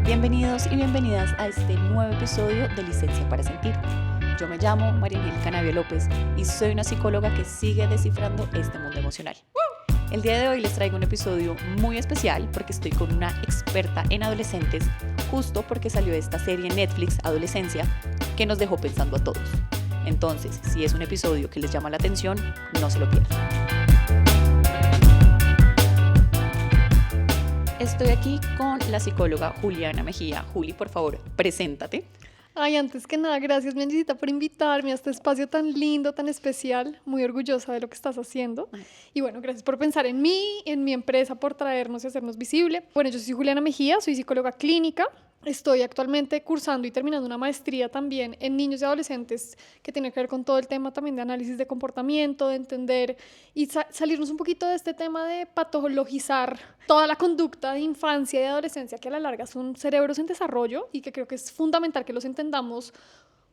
Bienvenidos y bienvenidas a este nuevo episodio de Licencia para Sentir. Yo me llamo María Angélica Navia López y soy una psicóloga que sigue descifrando este mundo emocional. El día de hoy les traigo un episodio muy especial porque estoy con una experta en adolescentes, justo porque salió esta serie en Netflix, Adolescencia, que nos dejó pensando a todos. Entonces, si es un episodio que les llama la atención, no se lo pierdan. Estoy aquí con la psicóloga Juliana Mejía. Juli, por favor, preséntate. Ay, antes que nada, gracias, Mencita, por invitarme a este espacio tan lindo, tan especial. Muy orgullosa de lo que estás haciendo. Y bueno, gracias por pensar en mí, en mi empresa, por traernos y hacernos visible. Bueno, yo soy Juliana Mejía, soy psicóloga clínica. Estoy actualmente cursando y terminando una maestría también en niños y adolescentes que tiene que ver con todo el tema también de análisis de comportamiento, de entender y salirnos un poquito de este tema de patologizar toda la conducta de infancia y adolescencia, que a la larga son cerebros en desarrollo y que creo que es fundamental que los entendamos,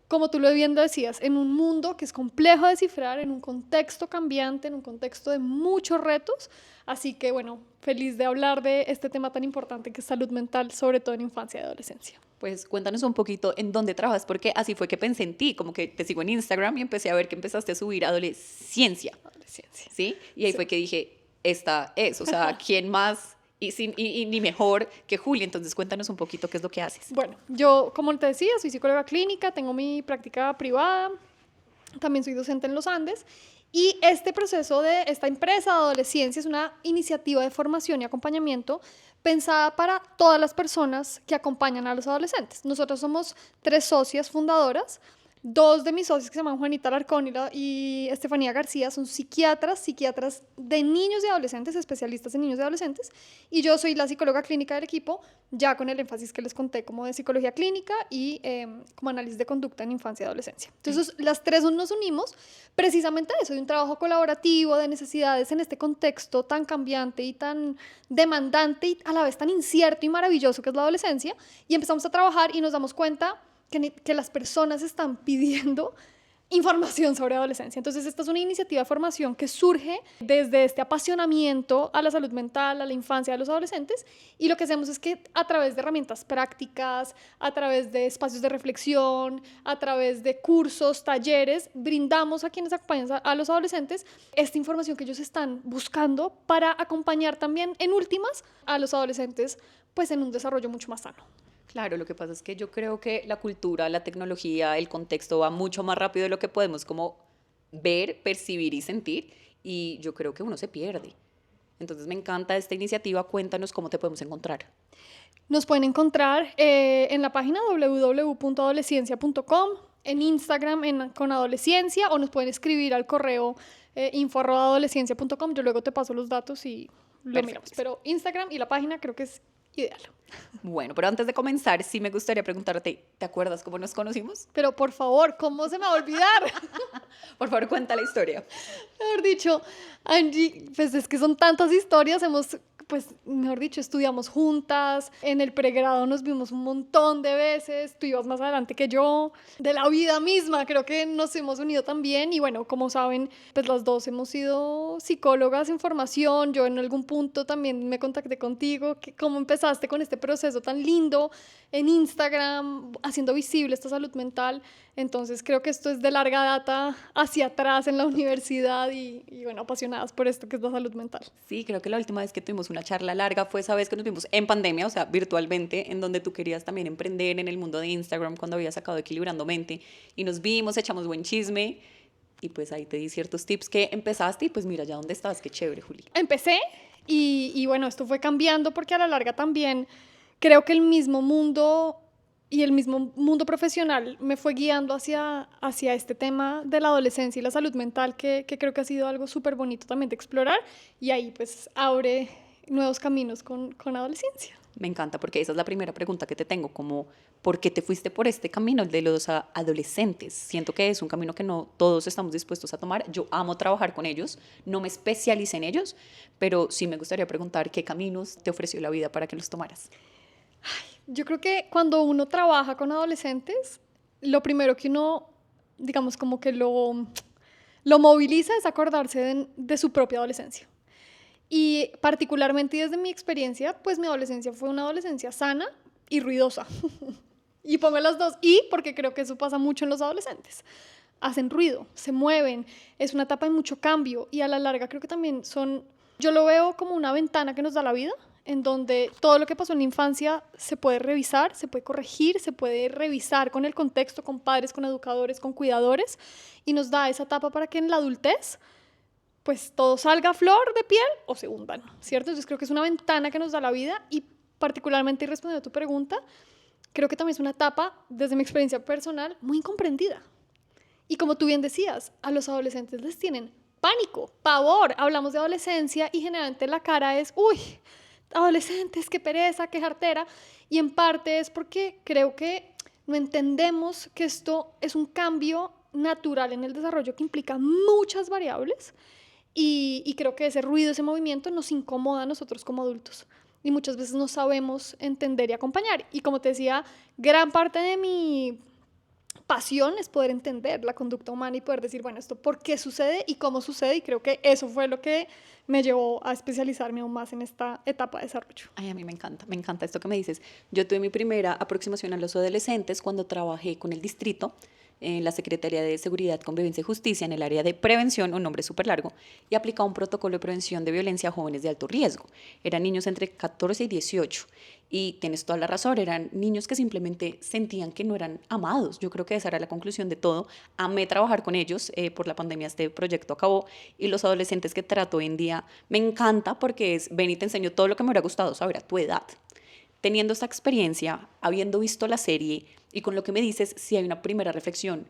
como tú lo bien decías, en un mundo que es complejo de descifrar, en un contexto cambiante, en un contexto de muchos retos. Así que, bueno, feliz de hablar de este tema tan importante que es salud mental, sobre todo en infancia y adolescencia. Pues cuéntanos un poquito en dónde trabajas, porque así fue que pensé en ti, como que te sigo en Instagram y empecé a ver que empezaste a subir adolescencia. Adolescencia. ¿Sí? Y ahí fue que dije, esta es, o sea, ¿quién más? Y ni mejor que Juli. Entonces cuéntanos un poquito qué es lo que haces. Bueno, yo, como te decía, soy psicóloga clínica, tengo mi práctica privada, también soy docente en los Andes. Y este proceso de esta empresa de Adolescencia es una iniciativa de formación y acompañamiento pensada para todas las personas que acompañan a los adolescentes. Nosotros somos 3 socias fundadoras. 2 de mis socios, que se llaman Juanita Alarcón y Estefanía García, son psiquiatras de niños y adolescentes, especialistas en niños y adolescentes, y yo soy la psicóloga clínica del equipo, ya con el énfasis que les conté como de psicología clínica y como análisis de conducta en infancia y adolescencia. Entonces, las 3 nos unimos precisamente a eso, de un trabajo colaborativo, de necesidades en este contexto tan cambiante y tan demandante y a la vez tan incierto y maravilloso que es la adolescencia, y empezamos a trabajar y nos damos cuenta que las personas están pidiendo información sobre adolescencia. Entonces, esta es una iniciativa de formación que surge desde este apasionamiento a la salud mental, a la infancia de los adolescentes, y lo que hacemos es que a través de herramientas prácticas, a través de espacios de reflexión, a través de cursos, talleres, brindamos a quienes acompañan a los adolescentes esta información que ellos están buscando para acompañar también, en últimas, a los adolescentes pues en un desarrollo mucho más sano. Claro, lo que pasa es que yo creo que la cultura, la tecnología, el contexto va mucho más rápido de lo que podemos como ver, percibir y sentir, y yo creo que uno se pierde. Entonces me encanta esta iniciativa. Cuéntanos cómo te podemos encontrar. Nos pueden encontrar en la página www.adolescencia.com, en Instagram con Adolescencia, o nos pueden escribir al correo info@adolescencia.com. Yo luego te paso los datos y lo miramos. Pero Instagram y la página creo que es ideal. Bueno, pero antes de comenzar, sí me gustaría preguntarte, ¿te acuerdas cómo nos conocimos? Pero por favor, ¿cómo se me va a olvidar? Por favor, cuenta la historia. Mejor dicho, Angie, pues es que son tantas historias, mejor dicho, estudiamos juntas, en el pregrado nos vimos un montón de veces, tú ibas más adelante que yo, de la vida misma, creo que nos hemos unido también, y bueno, como saben, pues las dos hemos sido psicólogas en formación. Yo en algún punto también me contacté contigo, cómo empezaste con este proceso tan lindo en Instagram, haciendo visible esta salud mental. Entonces creo que esto es de larga data hacia atrás en la universidad y bueno, apasionadas por esto que es la salud mental. Sí, creo que la última vez que tuvimos una charla larga fue esa vez que nos vimos en pandemia, o sea, virtualmente, en donde tú querías también emprender en el mundo de Instagram cuando habías sacado Equilibrando Mente, y nos vimos, echamos buen chisme y pues ahí te di ciertos tips que empezaste y pues mira ya dónde estás. Qué chévere, Juli. Empecé y bueno, esto fue cambiando porque a la larga también creo que el mismo mundo y el mismo mundo profesional me fue guiando hacia este tema de la adolescencia y la salud mental, que creo que ha sido algo súper bonito también de explorar, y ahí pues abre nuevos caminos con adolescencia. Me encanta, porque esa es la primera pregunta que te tengo, como ¿por qué te fuiste por este camino, el de los adolescentes? Siento que es un camino que no todos estamos dispuestos a tomar. Yo amo trabajar con ellos, no me especialicé en ellos, pero sí me gustaría preguntar qué caminos te ofreció la vida para que los tomaras. Yo creo que cuando uno trabaja con adolescentes, lo primero que uno, digamos, como que lo moviliza es acordarse de su propia adolescencia. Y particularmente desde mi experiencia, pues mi adolescencia fue una adolescencia sana, y ruidosa. Y pongo las dos, y porque creo que eso pasa mucho en los adolescentes. Hacen ruido, se mueven, es una etapa de mucho cambio y a la larga creo que también yo lo veo como una ventana que nos da la vida, en donde todo lo que pasó en la infancia se puede revisar, se puede corregir, se puede revisar con el contexto, con padres, con educadores, con cuidadores, y nos da esa etapa para que en la adultez pues todo salga a flor de piel o se hundan, ¿cierto? Entonces creo que es una ventana que nos da la vida y particularmente, y respondiendo a tu pregunta, creo que también es una etapa, desde mi experiencia personal, muy incomprendida. Y como tú bien decías, a los adolescentes les tienen pánico, pavor. Hablamos de adolescencia y generalmente la cara es, uy, adolescentes, qué pereza, qué jartera. Y en parte es porque creo que no entendemos que esto es un cambio natural en el desarrollo que implica muchas variables y creo que ese ruido, ese movimiento nos incomoda a nosotros como adultos y muchas veces no sabemos entender y acompañar. Y como te decía, gran parte de mi pasión es poder entender la conducta humana y poder decir, bueno, esto por qué sucede y cómo sucede, y creo que eso fue lo que me llevó a especializarme aún más en esta etapa de desarrollo. Ay, a mí me encanta esto que me dices. Yo tuve mi primera aproximación a los adolescentes cuando trabajé con el distrito en la Secretaría de Seguridad, Convivencia y Justicia en el área de prevención, un nombre súper largo, y aplicaba un protocolo de prevención de violencia a jóvenes de alto riesgo. Eran niños entre 14 y 18. Y tienes toda la razón, eran niños que simplemente sentían que no eran amados. Yo creo que esa era la conclusión de todo. Amé trabajar con ellos, por la pandemia este proyecto acabó, y los adolescentes que trato hoy en día me encanta porque es, ven y te enseño todo lo que me hubiera gustado saber a tu edad. Teniendo esta experiencia, habiendo visto la serie y con lo que me dices, sí hay una primera reflexión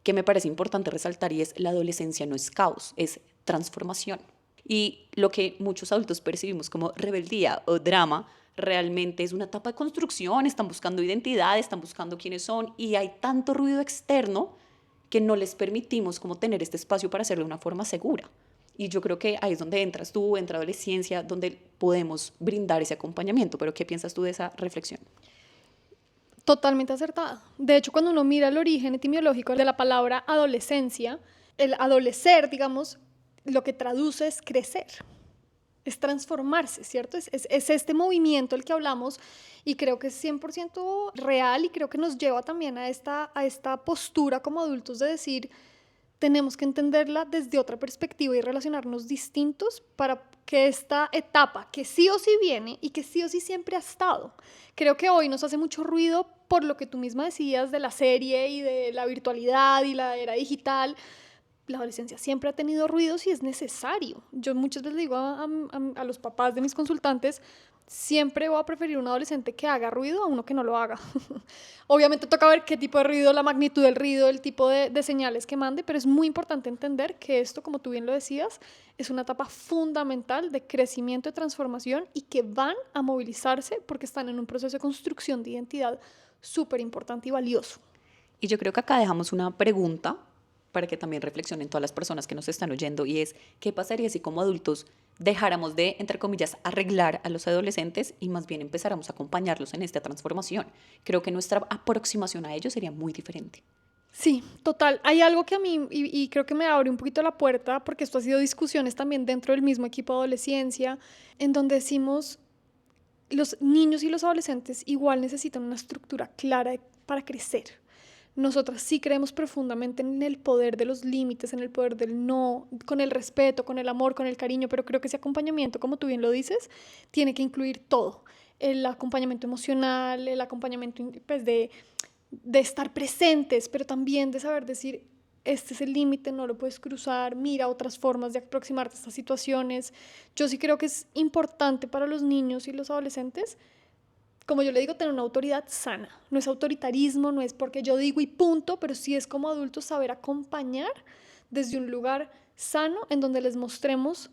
que me parece importante resaltar y es la adolescencia no es caos, es transformación. Y lo que muchos adultos percibimos como rebeldía o drama realmente es una etapa de construcción, están buscando identidad, están buscando quiénes son y hay tanto ruido externo que no les permitimos como tener este espacio para hacerlo de una forma segura. Y yo creo que ahí es donde entras tú, entra adolescencia, donde podemos brindar ese acompañamiento. Pero ¿qué piensas tú de esa reflexión? Totalmente acertada. De hecho, cuando uno mira el origen etimológico de la palabra adolescencia, el adolecer, digamos, lo que traduce es crecer, es transformarse, ¿cierto? Es este movimiento el que hablamos y creo que es 100% real y creo que nos lleva también a esta postura como adultos de decir, tenemos que entenderla desde otra perspectiva y relacionarnos distintos para que esta etapa, que sí o sí viene y que sí o sí siempre ha estado, creo que hoy nos hace mucho ruido por lo que tú misma decías de la serie y de la virtualidad y la era digital. La adolescencia siempre ha tenido ruidos y es necesario. Yo muchas veces le digo a los papás de mis consultantes, siempre voy a preferir un adolescente que haga ruido a uno que no lo haga. Obviamente toca ver qué tipo de ruido, la magnitud del ruido, el tipo de señales que mande, pero es muy importante entender que esto, como tú bien lo decías, es una etapa fundamental de crecimiento, de transformación y que van a movilizarse porque están en un proceso de construcción de identidad súper importante y valioso. Y yo creo que acá dejamos una pregunta para que también reflexionen todas las personas que nos están oyendo y es, ¿qué pasaría si como adultos dejáramos de, entre comillas, arreglar a los adolescentes y más bien empezáramos a acompañarlos en esta transformación? Creo que nuestra aproximación a ellos sería muy diferente. Sí, total. Hay algo que a mí, y creo que me abre un poquito la puerta, porque esto ha sido discusiones también dentro del mismo equipo de adolescencia, en donde decimos, los niños y los adolescentes igual necesitan una estructura clara para crecer. Nosotras sí creemos profundamente en el poder de los límites, en el poder del no, con el respeto, con el amor, con el cariño, pero creo que ese acompañamiento, como tú bien lo dices, tiene que incluir todo. El acompañamiento emocional, el acompañamiento pues, de estar presentes, pero también de saber decir, este es el límite, no lo puedes cruzar, mira otras formas de aproximarte a estas situaciones. Yo sí creo que es importante para los niños y los adolescentes, como yo le digo, tener una autoridad sana. No es autoritarismo, no es porque yo digo y punto, pero sí es como adultos saber acompañar desde un lugar sano en donde les mostremos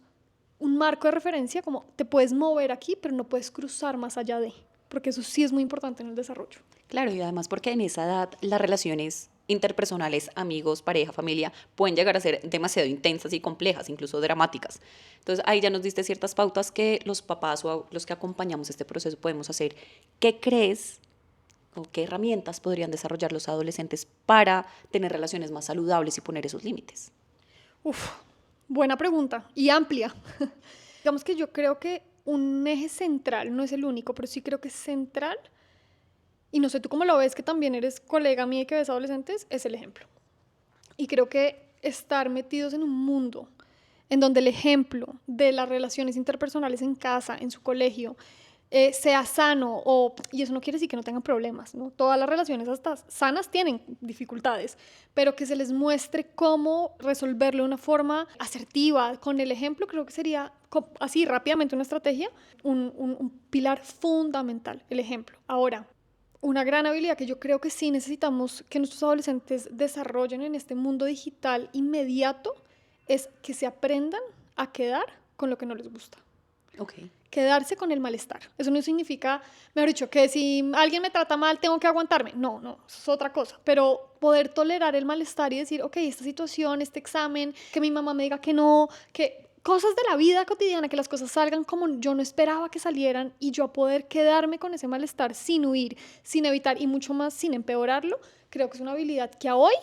un marco de referencia, como te puedes mover aquí, pero no puedes cruzar más allá de, porque eso sí es muy importante en el desarrollo. Claro, y además porque en esa edad las relaciones interpersonales, amigos, pareja, familia, pueden llegar a ser demasiado intensas y complejas, incluso dramáticas. Entonces ahí ya nos diste ciertas pautas que los papás o los que acompañamos este proceso podemos hacer. ¿Qué crees o qué herramientas podrían desarrollar los adolescentes para tener relaciones más saludables y poner esos límites? Buena pregunta y amplia. Digamos que yo creo que un eje central, no es el único, pero sí creo que es central, y no sé tú cómo lo ves, que también eres colega mía y que ves adolescentes, es el ejemplo. Y creo que estar metidos en un mundo en donde el ejemplo de las relaciones interpersonales en casa, en su colegio, sea sano, y eso no quiere decir que no tengan problemas, ¿no? Todas las relaciones hasta sanas tienen dificultades, pero que se les muestre cómo resolverlo de una forma asertiva, con el ejemplo, creo que sería así rápidamente una estrategia, un pilar fundamental, el ejemplo. Ahora, una gran habilidad que yo creo que sí necesitamos que nuestros adolescentes desarrollen en este mundo digital inmediato es que se aprendan a quedar con lo que no les gusta. Okay. Quedarse con el malestar. Eso no significa, mejor dicho, que si alguien me trata mal tengo que aguantarme. No, eso es otra cosa. Pero poder tolerar el malestar y decir, ok, esta situación, este examen, que mi mamá me diga que no, que cosas de la vida cotidiana, que las cosas salgan como yo no esperaba que salieran y yo poder quedarme con ese malestar sin huir, sin evitar y mucho más sin empeorarlo, creo que es una habilidad que a hoy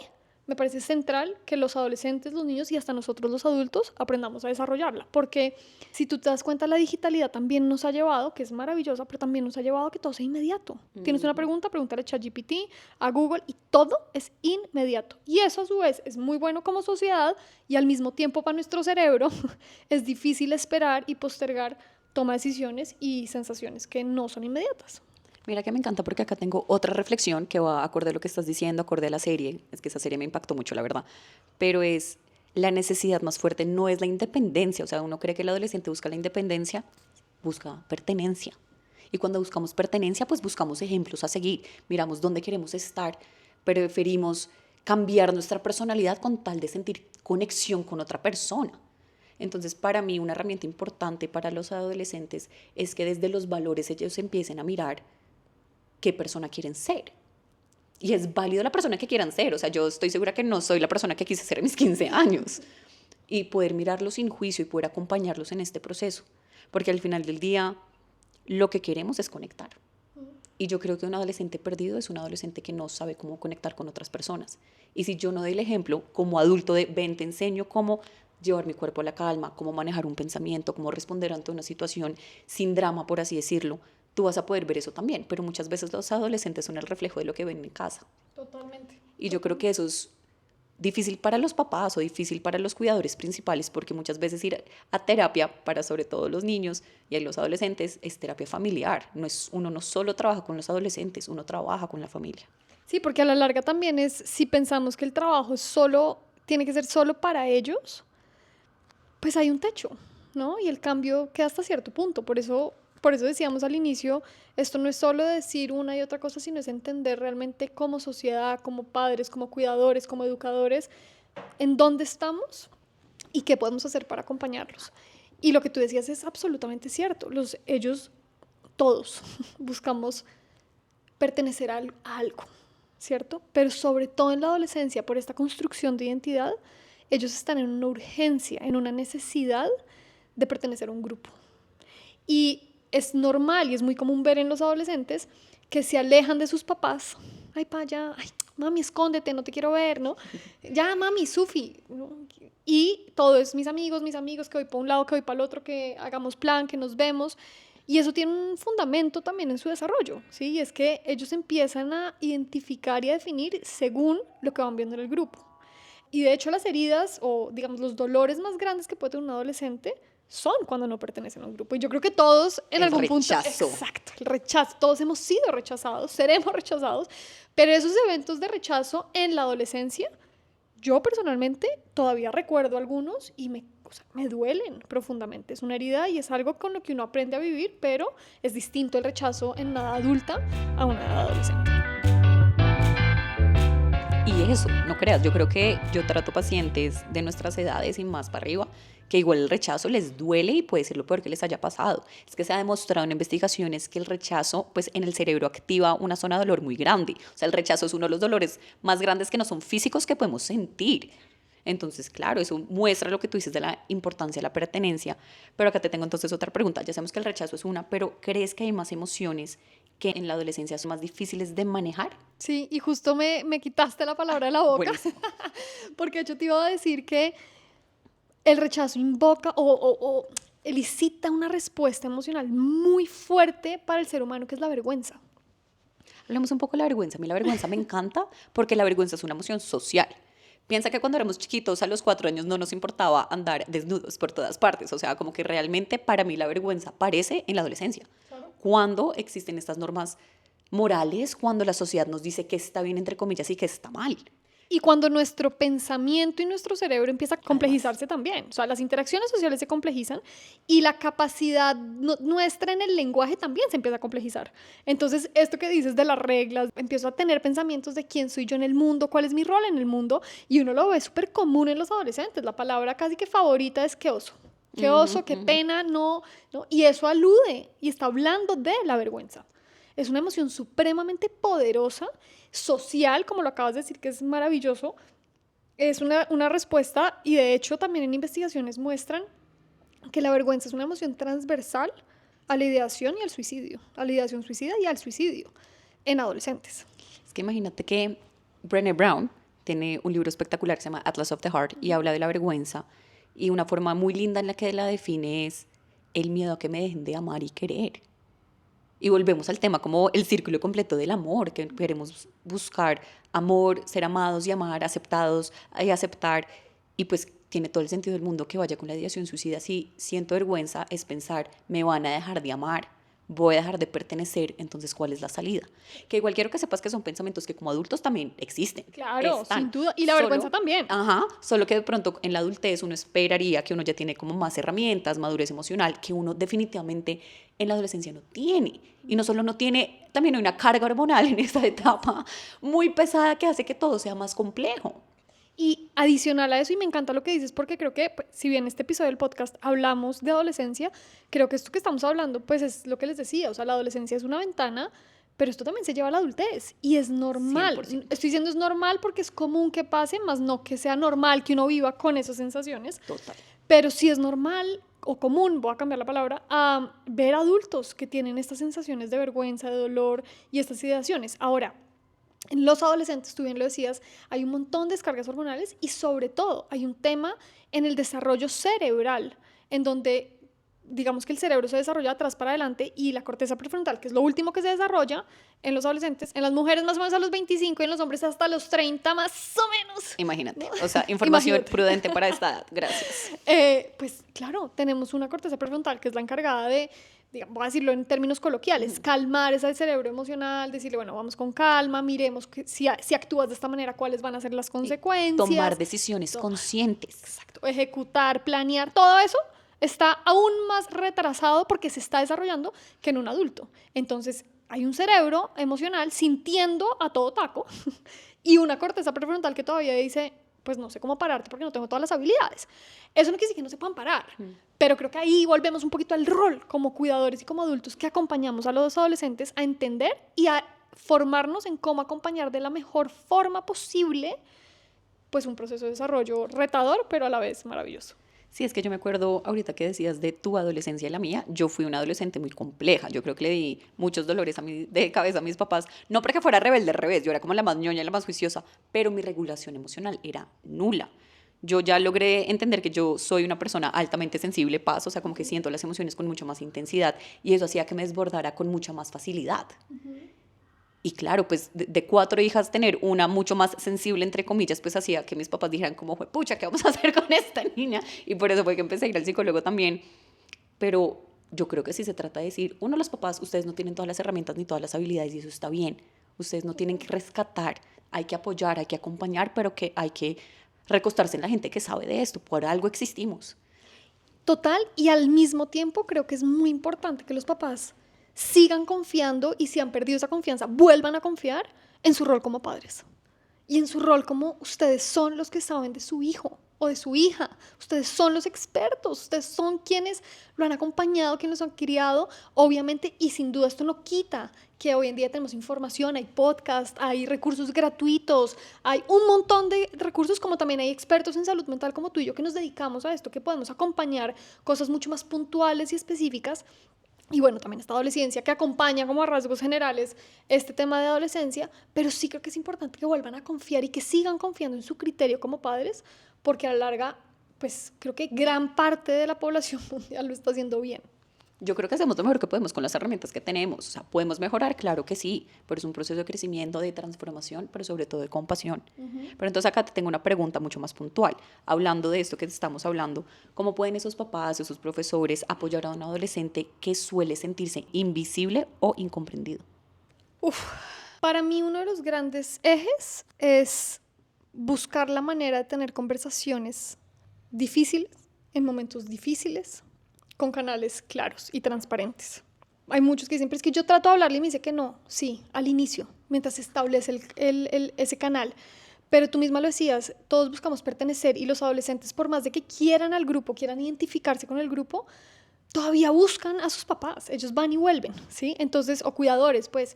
me parece central que los adolescentes, los niños y hasta nosotros los adultos aprendamos a desarrollarla. Porque si tú te das cuenta, la digitalidad también nos ha llevado, que es maravillosa, pero también nos ha llevado a que todo sea inmediato. Tienes una pregunta, pregúntale a ChatGPT, a Google, y todo es inmediato. Y eso a su vez es muy bueno como sociedad y al mismo tiempo para nuestro cerebro es difícil esperar y postergar toma de decisiones y sensaciones que no son inmediatas. Mira que me encanta porque acá tengo otra reflexión que va acorde a lo que estás diciendo, acorde a la serie. Es que esa serie me impactó mucho, la verdad. Pero es la necesidad más fuerte, no es la independencia. O sea, uno cree que el adolescente busca la independencia, busca pertenencia. Y cuando buscamos pertenencia, pues buscamos ejemplos a seguir. Miramos dónde queremos estar, preferimos cambiar nuestra personalidad con tal de sentir conexión con otra persona. Entonces, para mí, una herramienta importante para los adolescentes es que desde los valores ellos empiecen a mirar qué persona quieren ser. Y es válido la persona que quieran ser. O sea, yo estoy segura que no soy la persona que quise ser a mis 15 años. Y poder mirarlos sin juicio y poder acompañarlos en este proceso. Porque al final del día, lo que queremos es conectar. Y yo creo que un adolescente perdido es un adolescente que no sabe cómo conectar con otras personas. Y si yo no doy el ejemplo como adulto de, ven, te enseño cómo llevar mi cuerpo a la calma, cómo manejar un pensamiento, cómo responder ante una situación sin drama, por así decirlo, tú vas a poder ver eso también, pero muchas veces los adolescentes son el reflejo de lo que ven en casa. Totalmente. Y yo creo que eso es difícil para los papás o difícil para los cuidadores principales, porque muchas veces ir a terapia para sobre todo los niños y a los adolescentes es terapia familiar. Uno no solo trabaja con los adolescentes, uno trabaja con la familia. Sí, porque a la larga también es, si pensamos que el trabajo tiene que ser solo para ellos, pues hay un techo, ¿no? Y el cambio queda hasta cierto punto. Por eso decíamos al inicio, esto no es solo decir una y otra cosa, sino es entender realmente como sociedad, como padres, como cuidadores, como educadores, en dónde estamos y qué podemos hacer para acompañarlos. Y lo que tú decías es absolutamente cierto. Ellos, todos, buscamos pertenecer a algo, ¿cierto? Pero sobre todo en la adolescencia, por esta construcción de identidad, ellos están en una urgencia, en una necesidad de pertenecer a un grupo. Y es normal y es muy común ver en los adolescentes que se alejan de sus papás. Ay, pa, ya, ay, mami, escóndete, no te quiero ver, ¿no? Ya, mami, Sufi, ¿no? Y todo es mis amigos, que voy para un lado, que voy para el otro, que hagamos plan, que nos vemos. Y eso tiene un fundamento también en su desarrollo, ¿sí? Y es que ellos empiezan a identificar y a definir según lo que van viendo en el grupo. Y de hecho las heridas o, digamos, los dolores más grandes que puede tener un adolescente son cuando no pertenecen a un grupo. Y yo creo que todos en algún punto... Exacto, el rechazo. Todos hemos sido rechazados, seremos rechazados, pero esos eventos de rechazo en la adolescencia, yo personalmente todavía recuerdo algunos y me duelen profundamente. Es una herida y es algo con lo que uno aprende a vivir, pero es distinto el rechazo en una edad adulta a una edad adolescente. Y eso, no creas, yo creo que yo trato pacientes de nuestras edades y más para arriba, que igual el rechazo les duele y puede ser lo peor que les haya pasado. Es que se ha demostrado en investigaciones que el rechazo, pues en el cerebro activa una zona de dolor muy grande. O sea, el rechazo es uno de los dolores más grandes que no son físicos que podemos sentir. Entonces, claro, eso muestra lo que tú dices de la importancia de la pertenencia. Pero acá te tengo entonces otra pregunta. Ya sabemos que el rechazo es una, pero ¿crees que hay más emociones que en la adolescencia son más difíciles de manejar? Sí, y justo me quitaste la palabra de la boca, porque yo te iba a decir que el rechazo invoca o elicita una respuesta emocional muy fuerte para el ser humano, que es la vergüenza. Hablemos un poco de la vergüenza. A mí la vergüenza me encanta porque la vergüenza es una emoción social. Piensa que cuando éramos chiquitos, a los 4 años, no nos importaba andar desnudos por todas partes. O sea, como que realmente para mí la vergüenza aparece en la adolescencia. Claro. Cuando existen estas normas morales, cuando la sociedad nos dice que está bien, entre comillas, y que está mal. Y cuando nuestro pensamiento y nuestro cerebro empieza a complejizarse también. O sea, las interacciones sociales se complejizan y la capacidad nuestra en el lenguaje también se empieza a complejizar. Entonces, esto que dices de las reglas, empiezo a tener pensamientos de quién soy yo en el mundo, cuál es mi rol en el mundo, y uno lo ve súper común en los adolescentes. La palabra casi que favorita es qué oso. Qué oso, qué pena, no. Y eso alude y está hablando de la vergüenza. Es una emoción supremamente poderosa, social, como lo acabas de decir, que es maravilloso. Es una respuesta, y de hecho también en investigaciones muestran que la vergüenza es una emoción transversal a la ideación y al suicidio, a la ideación suicida y al suicidio en adolescentes. Es que imagínate que Brené Brown tiene un libro espectacular que se llama Atlas of the Heart y habla de la vergüenza, y una forma muy linda en la que la define es el miedo a que me dejen de amar y querer. Y volvemos al tema como el círculo completo del amor, que queremos buscar amor, ser amados y amar, aceptados y aceptar. Y pues tiene todo el sentido del mundo que vaya con la ideación suicida. Si siento vergüenza es pensar, me van a dejar de amar, voy a dejar de pertenecer, entonces ¿cuál es la salida? Que igual quiero que sepas que son pensamientos que como adultos también existen. Claro, están. sin duda. Y la vergüenza también. Ajá, solo que de pronto en la adultez uno esperaría que uno ya tiene como más herramientas, madurez emocional, que uno definitivamente en la adolescencia no tiene. Y no solo no tiene, también hay una carga hormonal en esta etapa muy pesada que hace que todo sea más complejo. Y adicional a eso, y me encanta lo que dices, porque creo que, pues, si bien en este episodio del podcast hablamos de adolescencia, creo que esto que estamos hablando, pues es lo que les decía, o sea, la adolescencia es una ventana, pero esto también se lleva a la adultez, y es normal. 100%. Estoy diciendo es normal porque es común que pase, más no que sea normal que uno viva con esas sensaciones. Total. Pero sí es normal o común, voy a cambiar la palabra, a ver adultos que tienen estas sensaciones de vergüenza, de dolor y estas ideaciones. Ahora, en los adolescentes, tú bien lo decías, hay un montón de descargas hormonales y sobre todo hay un tema en el desarrollo cerebral, en donde digamos que el cerebro se desarrolla de atrás para adelante y la corteza prefrontal, que es lo último que se desarrolla en los adolescentes, en las mujeres más o menos a los 25 y en los hombres hasta los 30 más o menos. Imagínate, o sea, información Imagínate. prudente para esta edad, gracias. Pues claro, tenemos una corteza prefrontal que es la encargada de, digamos, voy a decirlo en términos coloquiales, calmar ese cerebro emocional, decirle, bueno, vamos con calma, miremos que si actúas de esta manera, cuáles van a ser las consecuencias. Tomar decisiones conscientes. Exacto, ejecutar, planear, todo eso está aún más retrasado porque se está desarrollando que en un adulto. Entonces, hay un cerebro emocional sintiendo a todo taco y una corteza prefrontal que todavía dice, pues no sé cómo pararte porque no tengo todas las habilidades. Eso no quiere decir que no se puedan parar, pero creo que ahí volvemos un poquito al rol como cuidadores y como adultos que acompañamos a los adolescentes a entender y a formarnos en cómo acompañar de la mejor forma posible pues un proceso de desarrollo retador, pero a la vez maravilloso. Sí, es que yo me acuerdo ahorita que decías de tu adolescencia y la mía, yo fui una adolescente muy compleja, yo creo que le di muchos dolores de cabeza a mis papás, no porque fuera rebelde, al revés, yo era como la más ñoña y la más juiciosa, pero mi regulación emocional era nula. Yo ya logré entender que yo soy una persona altamente sensible, o sea, como que siento las emociones con mucha más intensidad y eso hacía que me desbordara con mucha más facilidad. Y claro, pues de 4 hijas, tener una mucho más sensible, entre comillas, pues hacía que mis papás dijeran como, pucha, ¿qué vamos a hacer con esta niña? Y por eso fue que empecé a ir al psicólogo también. Pero yo creo que sí se trata de decir, uno, los papás, ustedes no tienen todas las herramientas ni todas las habilidades y eso está bien. Ustedes no tienen que rescatar, hay que apoyar, hay que acompañar, pero que hay que recostarse en la gente que sabe de esto. Por algo existimos. Total, y al mismo tiempo creo que es muy importante que los papás sigan confiando y si han perdido esa confianza, vuelvan a confiar en su rol como padres y en su rol como ustedes son los que saben de su hijo o de su hija, ustedes son los expertos, ustedes son quienes lo han acompañado, quienes lo han criado, obviamente, y sin duda esto no quita que hoy en día tenemos información, hay podcast, hay recursos gratuitos, hay un montón de recursos, como también hay expertos en salud mental como tú y yo que nos dedicamos a esto, que podemos acompañar cosas mucho más puntuales y específicas. Y bueno, también esta adolescencia que acompaña como a rasgos generales este tema de adolescencia, pero sí creo que es importante que vuelvan a confiar y que sigan confiando en su criterio como padres, porque a la larga, pues creo que gran parte de la población mundial lo está haciendo bien. Yo creo que hacemos lo mejor que podemos con las herramientas que tenemos. O sea, podemos mejorar, claro que sí, pero es un proceso de crecimiento, de transformación, pero sobre todo de compasión. Pero entonces acá te tengo una pregunta mucho más puntual. Hablando de esto que estamos hablando, ¿cómo pueden esos papás, esos profesores apoyar a un adolescente que suele sentirse invisible o incomprendido? Para mí uno de los grandes ejes es buscar la manera de tener conversaciones difíciles, en momentos difíciles, con canales claros y transparentes. Hay muchos que dicen, pero es que yo trato de hablarle y me dice que no. Sí, al inicio, mientras se establece ese canal. Pero tú misma lo decías, todos buscamos pertenecer y los adolescentes, por más de que quieran al grupo, quieran identificarse con el grupo, todavía buscan a sus papás. Ellos van y vuelven, ¿sí? Entonces, o cuidadores, pues.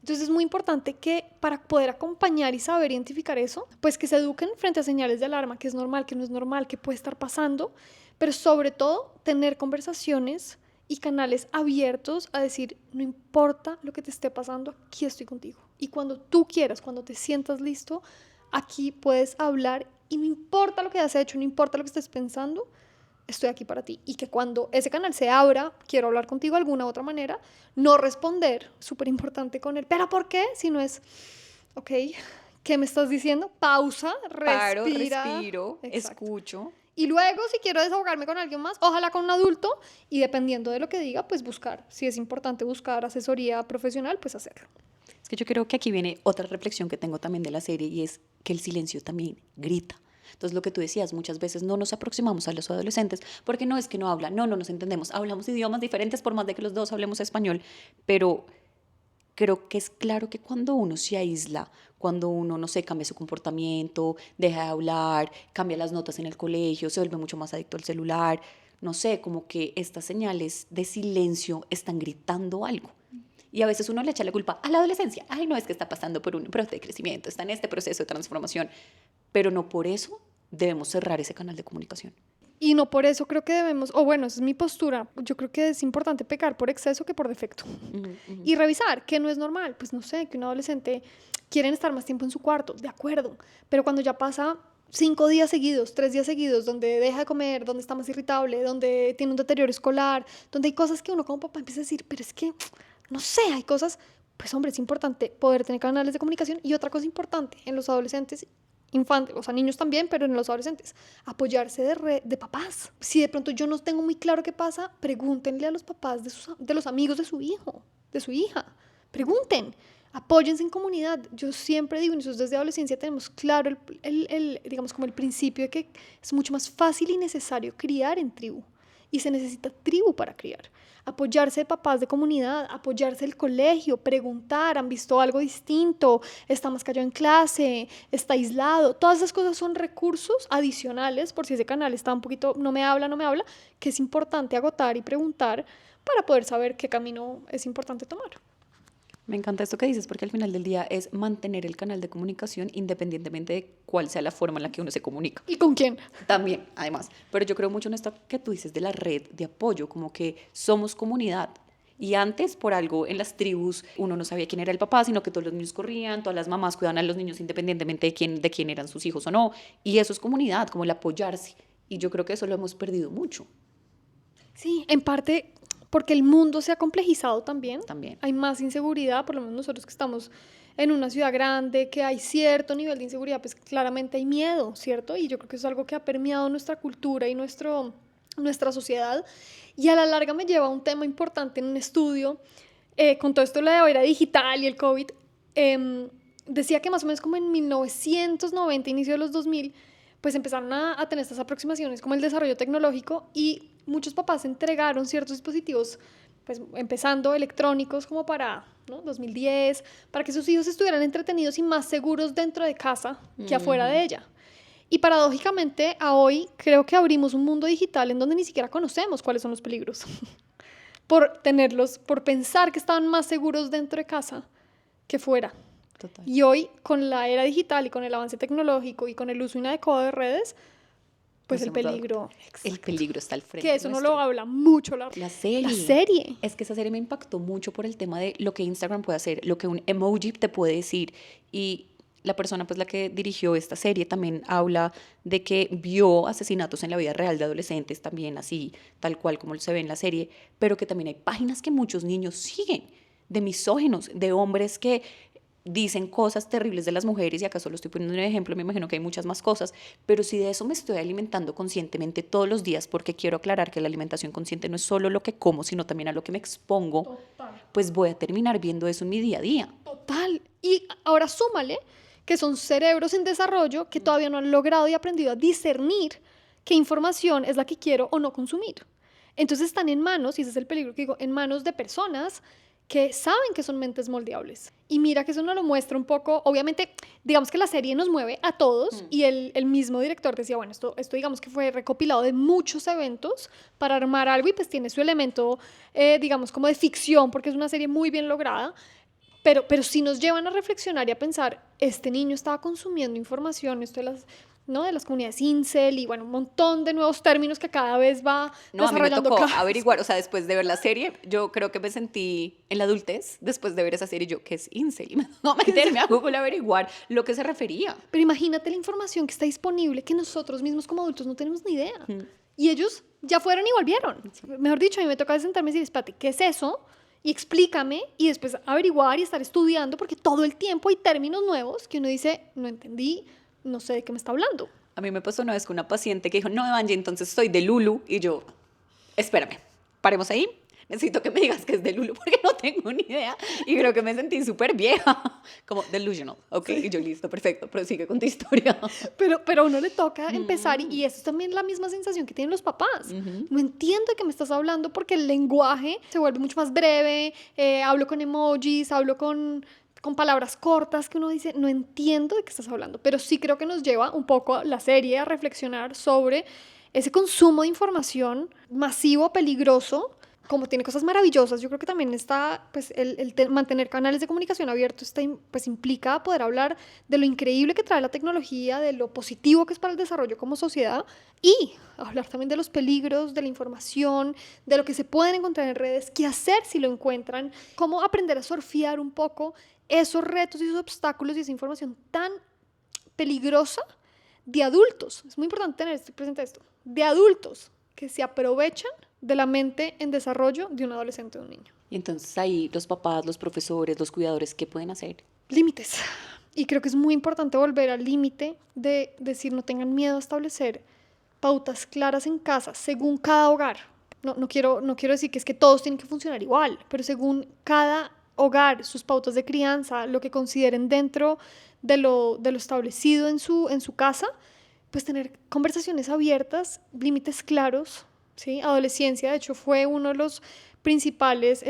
Entonces es muy importante que para poder acompañar y saber identificar eso, pues que se eduquen frente a señales de alarma, que es normal, que no es normal, que puede estar pasando, pero sobre todo tener conversaciones y canales abiertos a decir, no importa lo que te esté pasando, aquí estoy contigo. Y cuando tú quieras, cuando te sientas listo, aquí puedes hablar y no importa lo que hayas hecho, no importa lo que estés pensando, estoy aquí para ti. Y que cuando ese canal se abra, quiero hablar contigo de alguna otra manera, no responder, súper importante con él, ¿pero por qué? Si no es, ok, ¿qué me estás diciendo? Pausa, Paro, respira. respiro, Exacto. escucho. Y luego, si quiero desahogarme con alguien más, ojalá con un adulto, y dependiendo de lo que diga, pues buscar. Si es importante buscar asesoría profesional, pues hacerlo. Es que yo creo que aquí viene otra reflexión que tengo también de la serie y es que el silencio también grita. Entonces, lo que tú decías, muchas veces no nos aproximamos a los adolescentes porque no es que no hablan, no nos entendemos, hablamos idiomas diferentes por más de que los dos hablemos español, pero creo que es claro que cuando uno se aísla, cuando uno, no sé, cambia su comportamiento, deja de hablar, cambia las notas en el colegio, se vuelve mucho más adicto al celular, no sé, como que estas señales de silencio están gritando algo. Y a veces uno le echa la culpa a la adolescencia. Ay, no, es que está pasando por un proceso de crecimiento, está en este proceso de transformación. Pero no por eso debemos cerrar ese canal de comunicación. Y no por eso creo que debemos, o bueno, esa es mi postura, yo creo que es importante pecar por exceso que por defecto. Y revisar que no es normal, pues no sé, que un adolescente quieren estar más tiempo en su cuarto, de acuerdo, pero cuando ya pasa 5 días seguidos, 3 días seguidos, donde deja de comer, donde está más irritable, donde tiene un deterioro escolar, donde hay cosas que uno como papá empieza a decir, pero es que, no sé, hay cosas, pues hombre, es importante poder tener canales de comunicación. Y otra cosa importante en los adolescentes, infantes, o sea, niños también, pero en los adolescentes, apoyarse de papás. Si de pronto yo no tengo muy claro qué pasa, pregúntenle a los papás de los amigos de su hijo, de su hija. Pregunten, apóyense en comunidad. Yo siempre digo, nosotros desde adolescencia tenemos claro digamos como el principio de que es mucho más fácil y necesario criar en tribu. Y se necesita tribu para criar. Apoyarse de papás de comunidad, apoyarse del colegio, preguntar, ¿han visto algo distinto? ¿Está más callado en clase? ¿Está aislado? Todas esas cosas son recursos adicionales, por si ese canal está un poquito, no me habla, que es importante agotar y preguntar para poder saber qué camino es importante tomar. Me encanta esto que dices porque al final del día es mantener el canal de comunicación independientemente de cuál sea la forma en la que uno se comunica. ¿Y con quién? También, además. Pero yo creo mucho en esto que tú dices de la red de apoyo, como que somos comunidad. Y antes, por algo, en las tribus, uno no sabía quién era el papá, sino que todos los niños corrían, todas las mamás cuidaban a los niños independientemente de quién eran sus hijos o no. Y eso es comunidad, como el apoyarse. Y yo creo que eso lo hemos perdido mucho. Sí, en parte porque el mundo se ha complejizado también. También. Hay más inseguridad, por lo menos nosotros que estamos en una ciudad grande, que hay cierto nivel de inseguridad, pues claramente hay miedo, ¿cierto? Y yo creo que eso es algo que ha permeado nuestra cultura y nuestra sociedad. Y a la larga me lleva a un tema importante en un estudio, con todo esto de la era digital y el COVID, decía que más o menos como en 1990, inicio de los 2000, pues empezaron a tener estas aproximaciones como el desarrollo tecnológico y muchos papás entregaron ciertos dispositivos, pues empezando electrónicos como para 2010, para que sus hijos estuvieran entretenidos y más seguros dentro de casa que afuera de ella. Y paradójicamente a hoy creo que abrimos un mundo digital en donde ni siquiera conocemos cuáles son los peligros por pensar que estaban más seguros dentro de casa que fuera. Total. Y hoy, con la era digital y con el avance tecnológico y con el uso inadecuado de redes, pues el peligro. El peligro está al frente. Que eso nuestro. no lo habla mucho la serie. La serie. Es que esa serie me impactó mucho por el tema de lo que Instagram puede hacer, lo que un emoji te puede decir. Y la persona pues la que dirigió esta serie también habla de que vio asesinatos en la vida real de adolescentes también así, tal cual como se ve en la serie, pero que también hay páginas que muchos niños siguen de misóginos, de hombres que dicen cosas terribles de las mujeres, y acá solo estoy poniendo un ejemplo, me imagino que hay muchas más cosas, pero si de eso me estoy alimentando conscientemente todos los días, porque quiero aclarar que la alimentación consciente no es solo lo que como, sino también a lo que me expongo, Total. pues voy a terminar viendo eso en mi día a día. Total. Y ahora súmale que son cerebros en desarrollo que todavía no han logrado y aprendido a discernir qué información es la que quiero o no consumir. Entonces están en manos, y ese es el peligro que digo, en manos de personas que saben que son mentes moldeables. Y mira que eso nos lo muestra un poco, obviamente, digamos que la serie nos mueve a todos, y el mismo director decía, bueno, esto digamos que fue recopilado de muchos eventos para armar algo, y pues tiene su elemento, digamos, como de ficción, porque es una serie muy bien lograda, pero sí nos llevan a reflexionar y a pensar, este niño estaba consumiendo información, esto de las, ¿no? De las comunidades incel y bueno, un montón de nuevos términos que cada vez va No, a mí me desarrollando tocó cada averiguar, o sea, después de ver la serie, yo creo que me sentí en la adultez, después de ver esa serie, yo, ¿qué es incel? Y me tocó meterme a Google a averiguar lo que se refería. Pero imagínate la información que está disponible que nosotros mismos como adultos no tenemos ni idea. Y ellos ya fueron y volvieron. Mejor dicho, a mí me toca sentarme y decir, espérate, ¿qué es eso? Y explícame, y después averiguar y estar estudiando, porque todo el tiempo hay términos nuevos que uno dice, no entendí, no sé de qué me está hablando. A mí me pasó una vez con una paciente que dijo, no, Angie, entonces soy de Lulu. Y yo, espérame, paremos ahí. Necesito que me digas que es de Lulu porque no tengo ni idea. Y creo que me sentí súper vieja, como delusional, ¿ok? Sí. Y yo, listo, perfecto, prosigue con tu historia. Pero a uno le toca empezar, y eso es también la misma sensación que tienen los papás. No entiendo de qué me estás hablando porque el lenguaje se vuelve mucho más breve, hablo con emojis, hablo con palabras cortas que uno dice, no entiendo de qué estás hablando. Pero sí creo que nos lleva un poco la serie a reflexionar sobre ese consumo de información masivo, peligroso. Como tiene cosas maravillosas, yo creo que también está, pues, mantener canales de comunicación abiertos pues, implica poder hablar de lo increíble que trae la tecnología, de lo positivo que es para el desarrollo como sociedad, y hablar también de los peligros, de la información, de lo que se pueden encontrar en redes, qué hacer si lo encuentran, cómo aprender a surfear un poco esos retos y esos obstáculos y esa información tan peligrosa de adultos. Es muy importante tener presente esto, de adultos que se aprovechan de la mente en desarrollo de un adolescente o un niño. Y entonces ahí los papás, los profesores, los cuidadores, ¿qué pueden hacer? Límites. Y creo que es muy importante volver al límite de decir, no tengan miedo a establecer pautas claras en casa, según cada hogar. No quiero decir que es que todos tienen que funcionar igual, pero según cada hogar, sus pautas de crianza, lo que consideren dentro de lo establecido en su casa, pues tener conversaciones abiertas, límites claros, ¿sí? Adolescencia, de hecho, fue uno de los principales,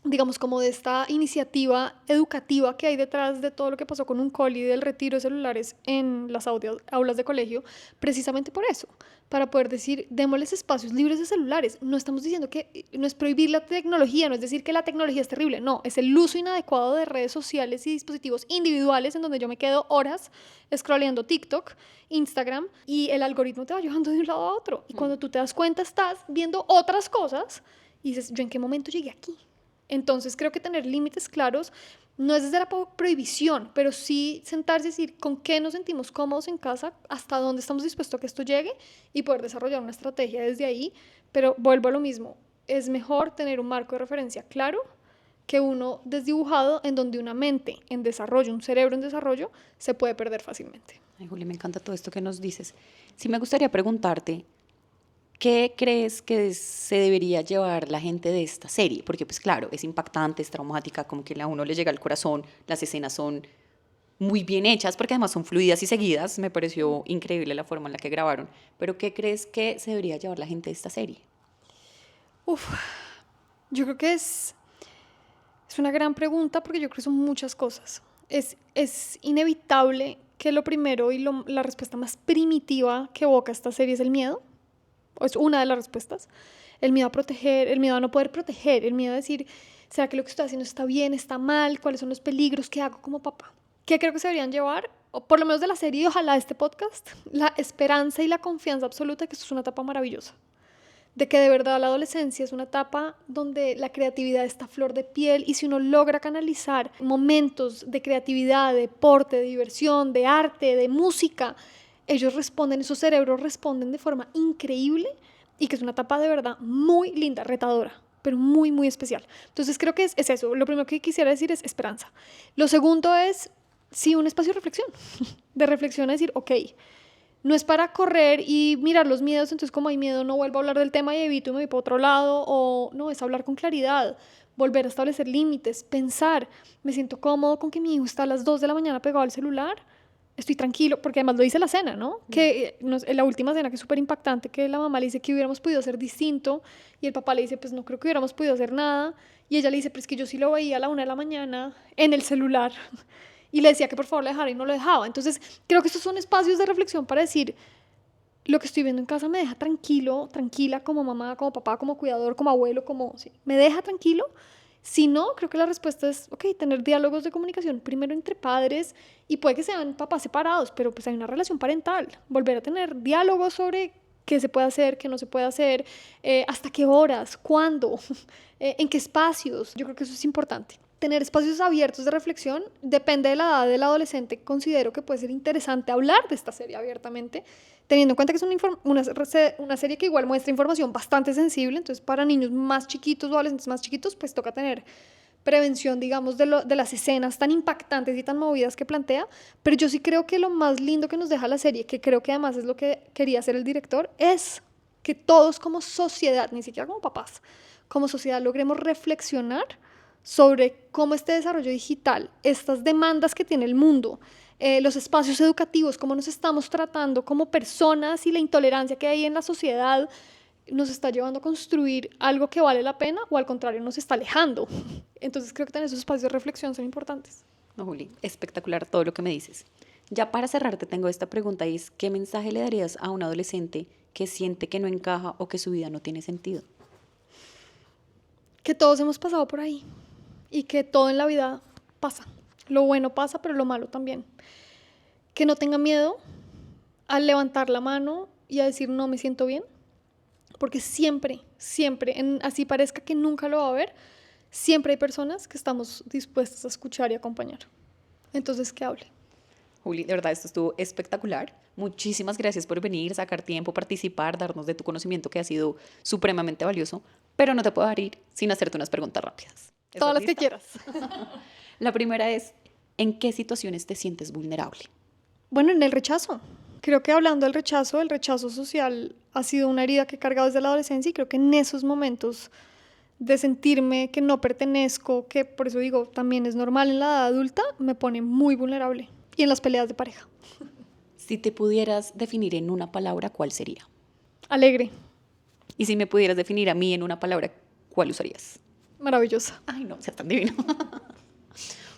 digamos, como de esta iniciativa educativa que hay detrás de todo lo que pasó con Uncol y del retiro de celulares en las aulas de colegio, precisamente por eso, para poder decir, démosles espacios libres de celulares. No estamos diciendo que no es prohibir la tecnología, no es decir que la tecnología es terrible, no, es el uso inadecuado de redes sociales y dispositivos individuales en donde yo me quedo horas scrolleando TikTok, Instagram, y el algoritmo te va llevando de un lado a otro. Y cuando tú te das cuenta, estás viendo otras cosas y dices, ¿yo en qué momento llegué aquí? Entonces creo que tener límites claros no es desde la prohibición, pero sí sentarse y decir con qué nos sentimos cómodos en casa, hasta dónde estamos dispuestos a que esto llegue y poder desarrollar una estrategia desde ahí. Pero vuelvo a lo mismo, es mejor tener un marco de referencia claro que uno desdibujado en donde una mente en desarrollo, un cerebro en desarrollo, se puede perder fácilmente. Ay, Juli, me encanta todo esto que nos dices. Sí me gustaría preguntarte, ¿qué crees que se debería llevar la gente de esta serie? Porque pues claro, es impactante, es traumática, como que a uno le llega al corazón, las escenas son muy bien hechas, porque además son fluidas y seguidas, me pareció increíble la forma en la que grabaron. Pero ¿qué crees que se debería llevar la gente de esta serie? Yo creo que es una gran pregunta porque yo creo que son muchas cosas. Es inevitable que lo primero y la respuesta más primitiva que evoca esta serie es el miedo. Es una de las respuestas. El miedo a proteger, el miedo a no poder proteger, el miedo a decir, ¿será que lo que estoy haciendo está bien, está mal? ¿Cuáles son los peligros? ¿Qué hago como papá? ¿Qué creo que se deberían llevar? O por lo menos de la serie y ojalá de este podcast, la esperanza y la confianza absoluta de que esto es una etapa maravillosa. de que de verdad la adolescencia es una etapa donde la creatividad está a flor de piel y si uno logra canalizar momentos de creatividad, de deporte, de diversión, de arte, de música, ellos responden, esos cerebros responden de forma increíble y que es una etapa de verdad muy linda, retadora, pero muy, muy especial. Entonces creo que es eso. Lo primero que quisiera decir es esperanza. Lo segundo es, sí, un espacio de reflexión, de reflexión, es decir, ok, no es para correr y mirar los miedos, entonces como hay miedo no vuelvo a hablar del tema y evito y me voy para otro lado, o no, es hablar con claridad, volver a establecer límites, pensar, me siento cómodo con que mi hijo está a las 2 de la mañana pegado al celular, estoy tranquilo, porque además lo dice la cena, ¿no? Que en la última cena, que es súper impactante, que la mamá le dice que hubiéramos podido hacer distinto y el papá le dice, pues no creo que hubiéramos podido hacer nada, y ella le dice, pero es que yo sí lo veía a la 1 de la mañana en el celular, y le decía que por favor le dejara y no lo dejaba. Entonces creo que estos son espacios de reflexión para decir, lo que estoy viendo en casa me deja tranquilo, tranquila como mamá, como papá, como cuidador, como abuelo, como, sí, me deja tranquilo. Si no, creo que la respuesta es, ok, tener diálogos de comunicación primero entre padres y puede que sean papás separados, pero pues hay una relación parental, volver a tener diálogos sobre qué se puede hacer, qué no se puede hacer, hasta qué horas, cuándo, en qué espacios. Yo creo que eso es importante. Tener espacios abiertos de reflexión depende de la edad del adolescente. Considero que puede ser interesante hablar de esta serie abiertamente, teniendo en cuenta que es una serie que igual muestra información bastante sensible, entonces para niños más chiquitos o adolescentes más chiquitos, pues toca tener prevención, digamos, de las escenas tan impactantes y tan movidas que plantea, pero yo sí creo que lo más lindo que nos deja la serie, que creo que además es lo que quería hacer el director, es que todos como sociedad, ni siquiera como papás, como sociedad logremos reflexionar sobre cómo este desarrollo digital, estas demandas que tiene el mundo, los espacios educativos, cómo nos estamos tratando como personas y la intolerancia que hay en la sociedad nos está llevando a construir algo que vale la pena o al contrario nos está alejando. Entonces creo que tener esos espacios de reflexión son importantes. No, Juli, espectacular todo lo que me dices. Ya para cerrar te tengo esta pregunta y es, ¿qué mensaje le darías a un adolescente que siente que no encaja o que su vida no tiene sentido? Que todos hemos pasado por ahí y que todo en la vida pasa. Lo bueno pasa, pero lo malo también. Que no tenga miedo a levantar la mano y a decir no me siento bien, porque siempre, así parezca que nunca lo va a ver, siempre hay personas que estamos dispuestas a escuchar y acompañar. Entonces, que hable. Juli, de verdad, esto estuvo espectacular. Muchísimas gracias por venir, sacar tiempo, participar, darnos de tu conocimiento que ha sido supremamente valioso, pero no te puedo dejar ir sin hacerte unas preguntas rápidas. Todas las que quieras. La primera es, ¿en qué situaciones te sientes vulnerable? Bueno, en el rechazo. Creo que hablando del rechazo, el rechazo social ha sido una herida que he cargado desde la adolescencia y creo que en esos momentos de sentirme que no pertenezco, que por eso digo, también es normal en la edad adulta, me pone muy vulnerable. Y en las peleas de pareja. Si te pudieras definir en una palabra, ¿cuál sería? Alegre. Y si me pudieras definir a mí en una palabra, ¿cuál usarías? Maravillosa. Ay, no, sea tan divino.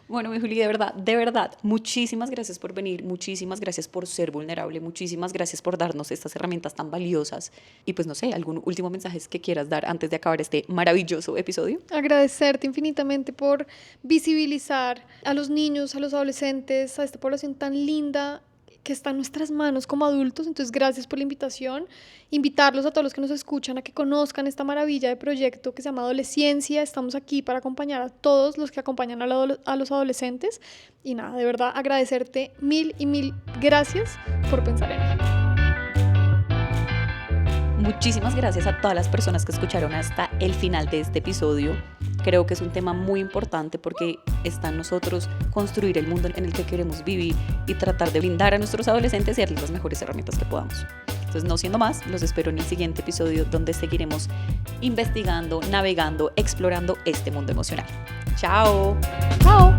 Bueno, mi Juli, de verdad, muchísimas gracias por venir, muchísimas gracias por ser vulnerable, muchísimas gracias por darnos estas herramientas tan valiosas. Y pues no sé, ¿algún último mensaje que quieras dar antes de acabar este maravilloso episodio? Agradecerte infinitamente por visibilizar a los niños, a los adolescentes, a esta población tan linda que está en nuestras manos como adultos. Entonces, gracias por la invitación. Invitarlos a todos los que nos escuchan a que conozcan esta maravilla de proyecto que se llama Adolesciencia. Estamos aquí para acompañar a todos los que acompañan a los adolescentes. Y nada, de verdad, agradecerte mil y mil gracias por pensar en mí. Muchísimas gracias a todas las personas que escucharon hasta el final de este episodio. Creo que es un tema muy importante porque está en nosotros construir el mundo en el que queremos vivir y tratar de brindar a nuestros adolescentes y darles las mejores herramientas que podamos. Entonces, no siendo más, los espero en el siguiente episodio donde seguiremos investigando, navegando, explorando este mundo emocional. ¡Chao! ¡Chao!